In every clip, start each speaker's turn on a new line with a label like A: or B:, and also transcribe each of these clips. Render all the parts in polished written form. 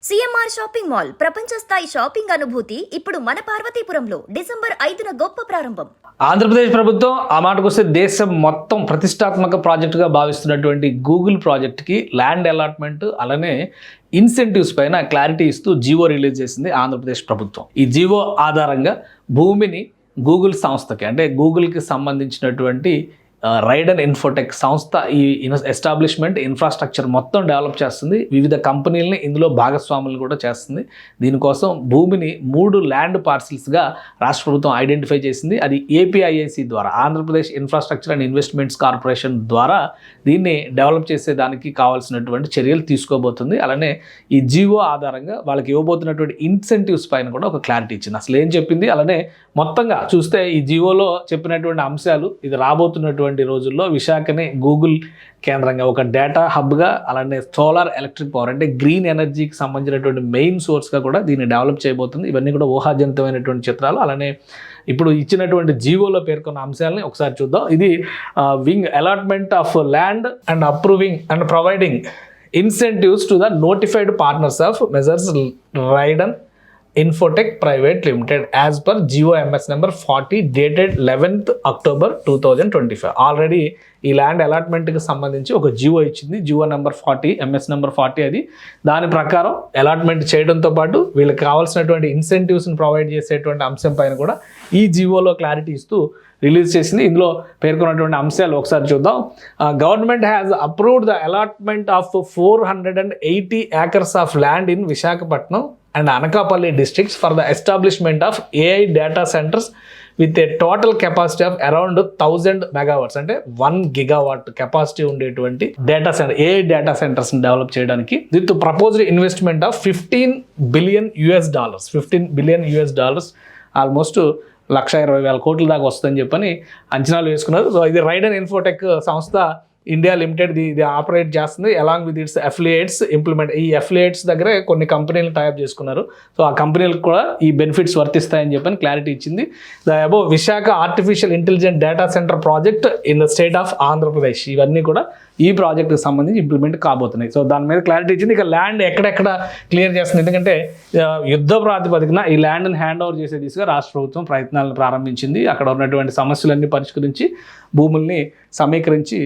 A: CMR shopping mall ప్రపంచ స్థాయి shopping అనుభూతి ఇప్పుడు మన పార్వతీపురంలో డిసెంబర్ 5న గొప్ప ప్రారంభం.
B: ఆంధ్రప్రదేశ్ ప్రభుత్వం ఆ మాటకొస్తే దేశం మొత్తం ప్రతిష్టాత్మక ప్రాజెక్టుగా భావిస్తున్నటువంటి గూగుల్ ప్రాజెక్ట్కి ల్యాండ్ అలాట్మెంట్ అలానే ఇన్సెంటివ్స్ పైన క్లారిటీ ఇస్తూ జీవో రిలీజ్ చేసింది ఆంధ్రప్రదేశ్ ప్రభుత్వం. ఈ జీవో ఆధారంగా భూమిని గూగుల్ సంస్థకి అంటే గూగుల్కి సంబంధించినటువంటి రైడన్ ఇన్ఫోటెక్ సంస్థ ఈ ఎస్టాబ్లిష్మెంట్ ఇన్ఫ్రాస్ట్రక్చర్ మొత్తం డెవలప్ చేస్తుంది. వివిధ కంపెనీలని ఇందులో భాగస్వాములు కూడా చేస్తుంది. దీనికోసం భూమిని 3 ల్యాండ్ పార్సిల్స్గా రాష్ట్ర ప్రభుత్వం ఐడెంటిఫై చేసింది. అది ఏపీఐఐసి ద్వారా, Andhra Pradesh infrastructure and investments corporation ద్వారా దీన్ని డెవలప్ చేసేదానికి కావాల్సినటువంటి చర్యలు తీసుకోబోతుంది. అలానే ఈ జీవో ఆధారంగా వాళ్ళకి ఇవ్వబోతున్నటువంటి ఇన్సెంటివ్స్ పైన కూడా ఒక క్లారిటీ ఇచ్చింది. అసలు ఏం చెప్పింది, అలానే మొత్తంగా చూస్తే ఈ జీవోలో చెప్పినటువంటి అంశాలు ఇది రాబోతున్నటువంటి రోజుల్లో విశాఖని గూగుల్ కేంద్రంగా ఒక డేటా హబ్గా అలానే సోలార్ ఎలక్ట్రిక్ పవర్ అంటే గ్రీన్ ఎనర్జీకి సంబంధించినటువంటి మెయిన్ సోర్స్గా కూడా దీన్ని డెవలప్ చేయబోతుంది. ఇవన్నీ కూడా ఊహాజనితమైనటువంటి చిత్రాలు. అలానే ఇప్పుడు ఇచ్చినటువంటి జీవోలో పేర్కొన్న అంశాలని ఒకసారి చూద్దాం. ఇది wing allotment of land and approving and providing incentives to the notified partners of measures రైడన్ Infotech private limited as per GO MS number 40 dated 11th October 2025. Already ఈ ల్యాండ్ అలాట్మెంట్కి సంబంధించి ఒక జియో ఇచ్చింది, జియో నెంబర్ 40 ఎంఎస్ నెంబర్ 40. అది దాని ప్రకారం allotment చేయడంతో పాటు వీళ్ళకి కావాల్సినటువంటి ఇన్సెంటివ్స్ని ప్రొవైడ్ చేసేటువంటి అంశం పైన కూడా ఈ జియోలో క్లారిటీ ఇస్తూ రిలీజ్ చేసింది. ఇందులో పేర్కొన్నటువంటి అంశాలు ఒకసారి చూద్దాం. Government has approved the allotment of 480 acres of land in Visakhapatnam and Anakapalli districts for the establishment of AI data centers with a total capacity of around 1000 megawatts అంటే 1 gigawatt కెపాసిటీ ఉండేటువంటి data center AI data సెంటర్స్ని develop చేయడానికి with proposed investment of $15 billion. $15 billion almost 1,20,000 కోట్ల దాకా వస్తుందని చెప్పని అంచనాలు వేసుకున్నారు. సో ఇది రైడన్ ఇన్ఫోటెక్ సంస్థ ఇండియా లిమిటెడ్ ఇది ఆపరేట్ చేస్తుంది. Along with its affiliates implement. ఈ అఫిలియేట్స్ దగ్గరే కొన్ని కంపెనీలు టైప్ చేసుకున్నారు. సో ఆ కంపెనీలకు కూడా ఈ బెనిఫిట్స్ వర్తిస్తాయని చెప్పని క్లారిటీ ఇచ్చింది. The above Visakha artificial intelligent data centre project in the state of Andhra Pradesh, ఇవన్నీ కూడా ఈ ప్రాజెక్ట్కి సంబంధించి ఇంప్లిమెంట్ కాబోతున్నాయి. సో దాని మీద క్లారిటీ ఇచ్చింది. ఇక ల్యాండ్ ఎక్కడెక్కడ క్లియర్ చేస్తుంది, ఎందుకంటే యుద్ధ ప్రాతిపదికన ఈ ల్యాండ్ని హ్యాండ్ ఓవర్ చేసే దిశగా రాష్ట్ర ప్రభుత్వం ప్రయత్నాలను ప్రారంభించింది. అక్కడ ఉన్నటువంటి సమస్యలన్నీ పరిష్కరించి భూముల్ని సమీకరించి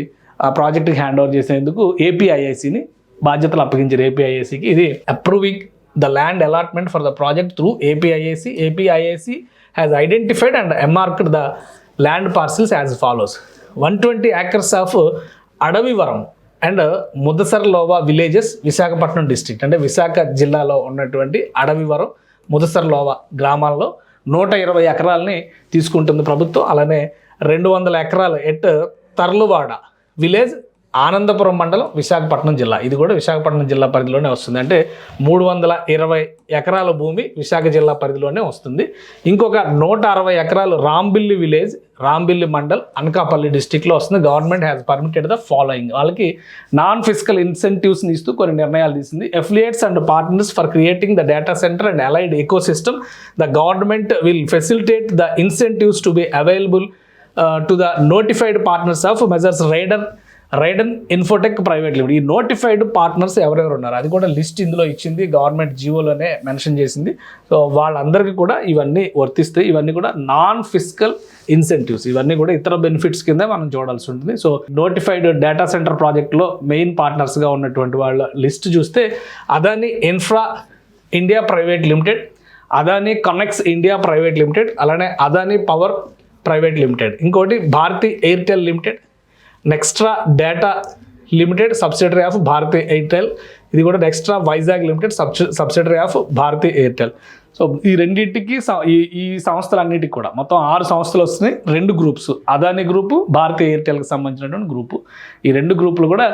B: ఆ ప్రాజెక్ట్కి హ్యాండ్ ఓవర్ చేసేందుకు ఏపీఐఐసిని బాధ్యతలు అప్పగించారు. ఏపీఐఐసికి ఇది approving the land allotment for the project through APIIC. APIIC has identified and earmarked the land parcels as follows. 120 acres of Adavivaram and Mudasarlova villages Visakhapatnam district అంటే విశాఖ జిల్లాలో ఉన్నటువంటి అడవివరం ముదసర్లోవా గ్రామాల్లో 120 ఎకరాలని తీసుకుంటుంది ప్రభుత్వం. అలానే 200 ఎకరాలు ఎట్ తర్లువాడ విలేజ్ ఆనందపురం మండలం విశాఖపట్నం జిల్లా, ఇది కూడా విశాఖపట్నం జిల్లా పరిధిలోనే వస్తుంది. అంటే 320 ఎకరాల భూమి విశాఖ జిల్లా పరిధిలోనే వస్తుంది. ఇంకొక 160 ఎకరాలు రాంబిల్లి విలేజ్ రాంబిల్లి మండల్ అనకాపల్లి డిస్టిక్లో వస్తుంది. Government has permitted the following. వాళ్ళకి నాన్ ఫిజికల్ ఇన్సెంటివ్స్ని ఇస్తూ కొన్ని నిర్ణయాలు తీసింది. Affiliates and partners for creating the data centre and allied eco system. The government will facilitate the incentives to be available to the notified partners of measures రైడన్ Infotech private limited. ఈ notified partners ఎవరెవరు ఉన్నారు అది కూడా list ఇందులో ఇచ్చింది, government జియోలోనే mention చేసింది. So వాళ్ళందరికీ కూడా ఇవన్నీ వర్తిస్తాయి. ఇవన్నీ కూడా నాన్ ఫిజికల్ ఇన్సెంటివ్స్, ఇవన్నీ కూడా ఇతర బెనిఫిట్స్ కింద మనం చూడాల్సి ఉంటుంది. సో నోటిఫైడ్ డేటా సెంటర్ ప్రాజెక్ట్లో మెయిన్ పార్ట్నర్స్గా ఉన్నటువంటి వాళ్ళ లిస్ట్ చూస్తే Adani infra India private limited, Adani connects India private limited, అలానే అదాని పవర్ ప్రైవేట్ లిమిటెడ్, ఇంకోటి Bharti Airtel limited, Nxtra data limited subsidiary of Bharti Airtel, ఇది కూడా Nxtra Vizag limited subsidiary of Bharti Airtel. So ఈ రెండింటికి ఈ సంస్థలన్నిటికి కూడా మొత్తం 6 సంస్థలు వస్తున్నాయి. 2 గ్రూప్స్, అదాని గ్రూపు భారతీ ఎయిర్టెల్కి సంబంధించినటువంటి గ్రూపు. ఈ 2 గ్రూపులు కూడా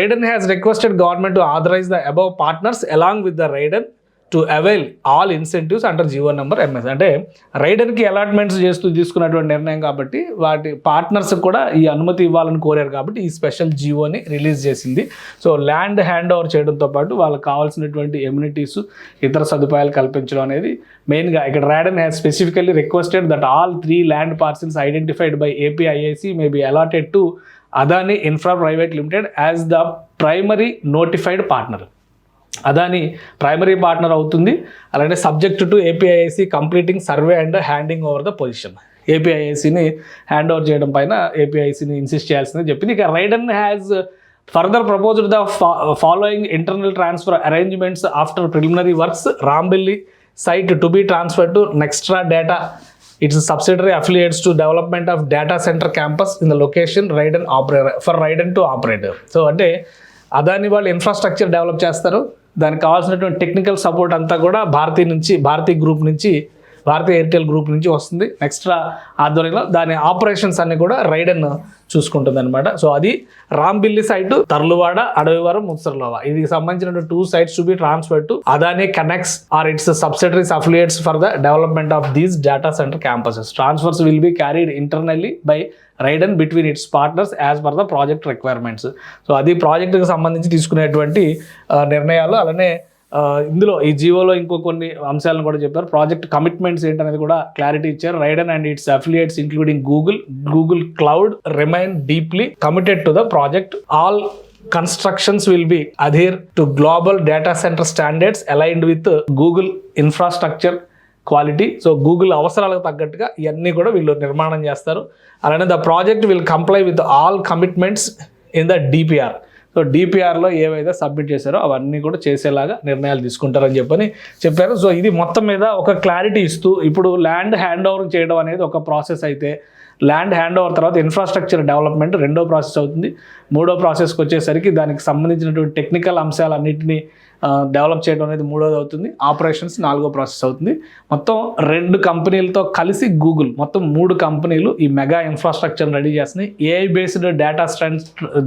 B: Raiden has requested government to authorise the above partners along with the Raiden to avail all incentives under GO number MS. అంటే రైడర్కి అలాట్మెంట్స్ చేస్తూ తీసుకున్నటువంటి నిర్ణయం కాబట్టి వాటి పార్ట్నర్స్ కూడా ఈ అనుమతి ఇవ్వాలని కోరారు కాబట్టి ఈ స్పెషల్ జియోని రిలీజ్ చేసింది. సో ల్యాండ్ హ్యాండ్ ఓవర్ చేయడంతో పాటు వాళ్ళకి కావాల్సినటువంటి ఎమ్యూనిటీస్ ఇతర సదుపాయాలు కల్పించడం అనేది మెయిన్గా ఇక్కడ. Raiden has specifically requested that all 3 land parcels identified by APIIC may be allotted to Adani infra private limited as the primary notified partner. Adani primary partner అవుతుంది. అలానే subject to APIIC completing survey and handing over the possession. ఏపీఐఐసిని hand over చేయడం పైన ఏపీఐసిని insist చేయాల్సిందని చెప్పింది. ఇక Raiden has further proposed the following internal transfer arrangements after preliminary works. Rambilli site to be transfer to Nextra data it's subsidiary affiliates to development of data centre campus in the location రైడన్ రైడన్ to operate. So అంటే అదాని వాళ్ళు infrastructure develop చేస్తారు, దానికి కావాల్సినటువంటి technical support అంతా కూడా Bharati group నుంచి, భారతీయ Airtel group నుంచి వస్తుంది. నెక్స్ట్రా ఆధ్వర్యంలో దాని ఆపరేషన్స్ అన్ని కూడా రైడన్ చూసుకుంటుంది అనమాట. సో అది రాంబిల్లి సైట్, తర్లువాడ, అడవివరం, ముత్సర్లోవా, ఇది సంబంధించిన 2 sites to be transfer to Adani connects or its subsidiaries affiliates for the development of these data centre campuses. Transfers will be carried internally by Raiden between its partners as per the project requirements. So అది ప్రాజెక్టుకి సంబంధించి తీసుకునేటువంటి నిర్ణయాలు. అలానే ఇందులో ఈ జీవోలో ఇంకో కొన్ని అంశాలను కూడా చెప్పారు. ప్రాజెక్ట్ కమిట్మెంట్స్ ఏంటనేది కూడా క్లారిటీ ఇచ్చారు. రైడన్ and it's affiliates including Google cloud remain deeply committed to the project. All constructions will be adhere to global data center standards aligned with Google infrastructure quality. So Google అవసరాలకు తగ్గట్టుగా ఇవన్నీ కూడా వీళ్ళు నిర్మాణం చేస్తారు. అలానే the project will comply with all commitments in the DPR. So డిపిఆర్లో ఏవైతే సబ్మిట్ చేశారో అవన్నీ కూడా చేసేలాగా నిర్ణయాలు తీసుకుంటారని చెప్పారు. సో ఇది మొత్తం మీద ఒక క్లారిటీ ఇస్తూ, ఇప్పుడు ల్యాండ్ హ్యాండ్ ఓవర్ చేయడం అనేది ఒక ప్రాసెస్ అయితే, ల్యాండ్ హ్యాండ్ ఓవర్ తర్వాత ఇన్ఫ్రాస్ట్రక్చర్ డెవలప్మెంట్ రెండో ప్రాసెస్ అవుతుంది. మూడో ప్రాసెస్కి వచ్చేసరికి దానికి సంబంధించినటువంటి టెక్నికల్ అంశాలన్నింటినీ డెవలప్ చేయడం అనేది మూడోది అవుతుంది. ఆపరేషన్స్ 4వ ప్రాసెస్ అవుతుంది. మొత్తం 2 కంపెనీలతో కలిసి గూగుల్ మొత్తం 3 కంపెనీలు ఈ మెగా ఇన్ఫ్రాస్ట్రక్చర్ని రెడీ చేస్తున్నాయి. AI based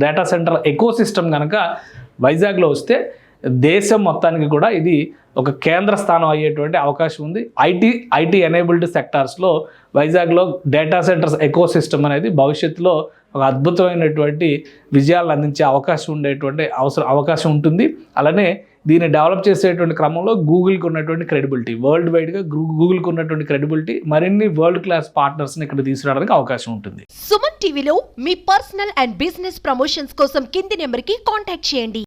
B: data centre ecosystem కనుక వైజాగ్లో వస్తే దేశం మొత్తానికి కూడా ఇది ఒక కేంద్ర స్థానం అయ్యేటువంటి అవకాశం ఉంది. ఐటీ ఎనేబుల్డ్ సెక్టార్స్లో వైజాగ్లో డేటా సెంటర్స్ ఎకోసిస్టమ్ అనేది భవిష్యత్తులో ఒక అద్భుతమైనటువంటి విజయాలను అందించే అవకాశం ఉంటుంది. అలానే దీన్ని డెవలప్ చేసేటువంటి క్రమంలో గూగుల్కి ఉన్నటువంటి క్రెడిబిలిటీ, వరల్డ్ వైడ్గా గూగుల్కి ఉన్నటువంటి క్రెడిబిలిటీ మరిన్ని వరల్డ్ క్లాస్ పార్ట్నర్స్ని ఇక్కడ తీసుకురావడానికి అవకాశం ఉంటుంది.
C: సుమన్ టీవీలో మీ పర్సనల్ అండ్ బిజినెస్ ప్రమోషన్స్ కోసం కింది నెంబర్కి కాంటాక్ట్ చేయండి.